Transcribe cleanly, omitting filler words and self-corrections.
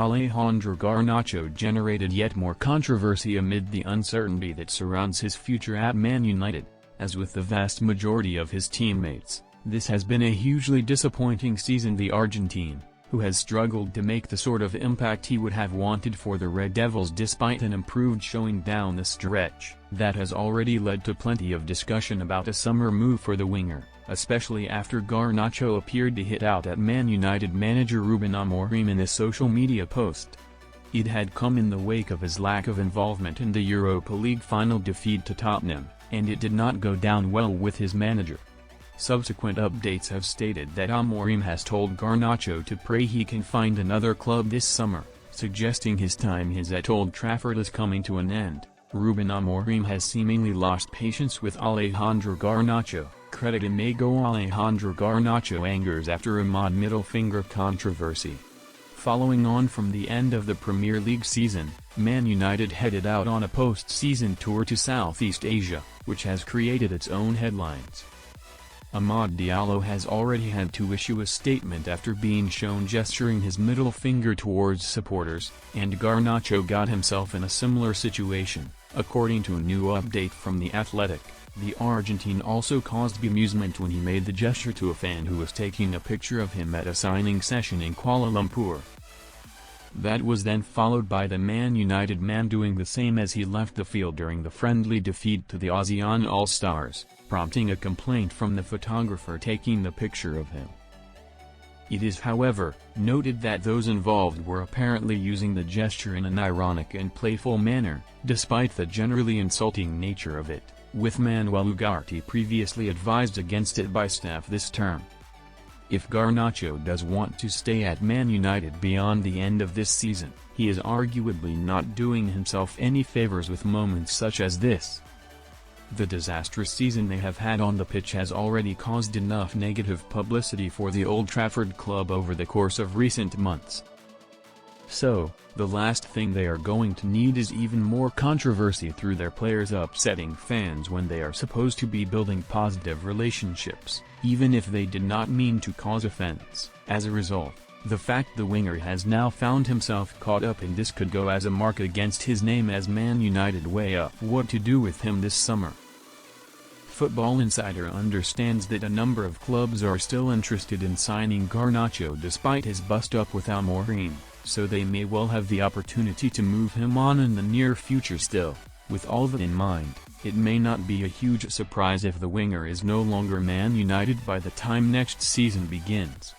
Alejandro Garnacho generated yet more controversy amid the uncertainty that surrounds his future at Man United. As with the vast majority of his teammates, this has been a hugely disappointing season. The Argentine, who has struggled to make the sort of impact he would have wanted for the Red Devils despite an improved showing down the stretch, that has already led to plenty of discussion about a summer move for the winger, especially after Garnacho appeared to hit out at Man United manager Ruben Amorim in a social media post. It had come in the wake of his lack of involvement in the Europa League final defeat to Tottenham, and it did not go down well with his manager. Subsequent updates have stated that Amorim has told Garnacho to pray he can find another club this summer, suggesting his time at Old Trafford is coming to an end. Ruben Amorim has seemingly lost patience with Alejandro Garnacho. Credit Imago Alejandro Garnacho angers after Ahmad middle finger controversy. Following on from the end of the Premier League season, Man United headed out on a post-season tour to Southeast Asia, which has created its own headlines. Amad Diallo has already had to issue a statement after being shown gesturing his middle finger towards supporters, and Garnacho got himself in a similar situation. According to a new update from The Athletic, the Argentine also caused bemusement when he made the gesture to a fan who was taking a picture of him at a signing session in Kuala Lumpur. That was then followed by the Man United man doing the same as he left the field during the friendly defeat to the ASEAN All-Stars, prompting a complaint from the photographer taking the picture of him. It is however, noted that those involved were apparently using the gesture in an ironic and playful manner, despite the generally insulting nature of it, with Manuel Ugarte previously advised against it by staff this term. If Garnacho does want to stay at Man United beyond the end of this season, he is arguably not doing himself any favors with moments such as this. The disastrous season they have had on the pitch has already caused enough negative publicity for the Old Trafford club over the course of recent months. So, the last thing they are going to need is even more controversy through their players upsetting fans when they are supposed to be building positive relationships, even if they did not mean to cause offense. As a result, the fact the winger has now found himself caught up in this could go as a mark against his name as Man United weigh up what to do with him this summer. Football Insider understands that a number of clubs are still interested in signing Garnacho despite his bust-up with Amorim, so they may well have the opportunity to move him on in the near future still. With all that in mind, it may not be a huge surprise if the winger is no longer Man United by the time next season begins.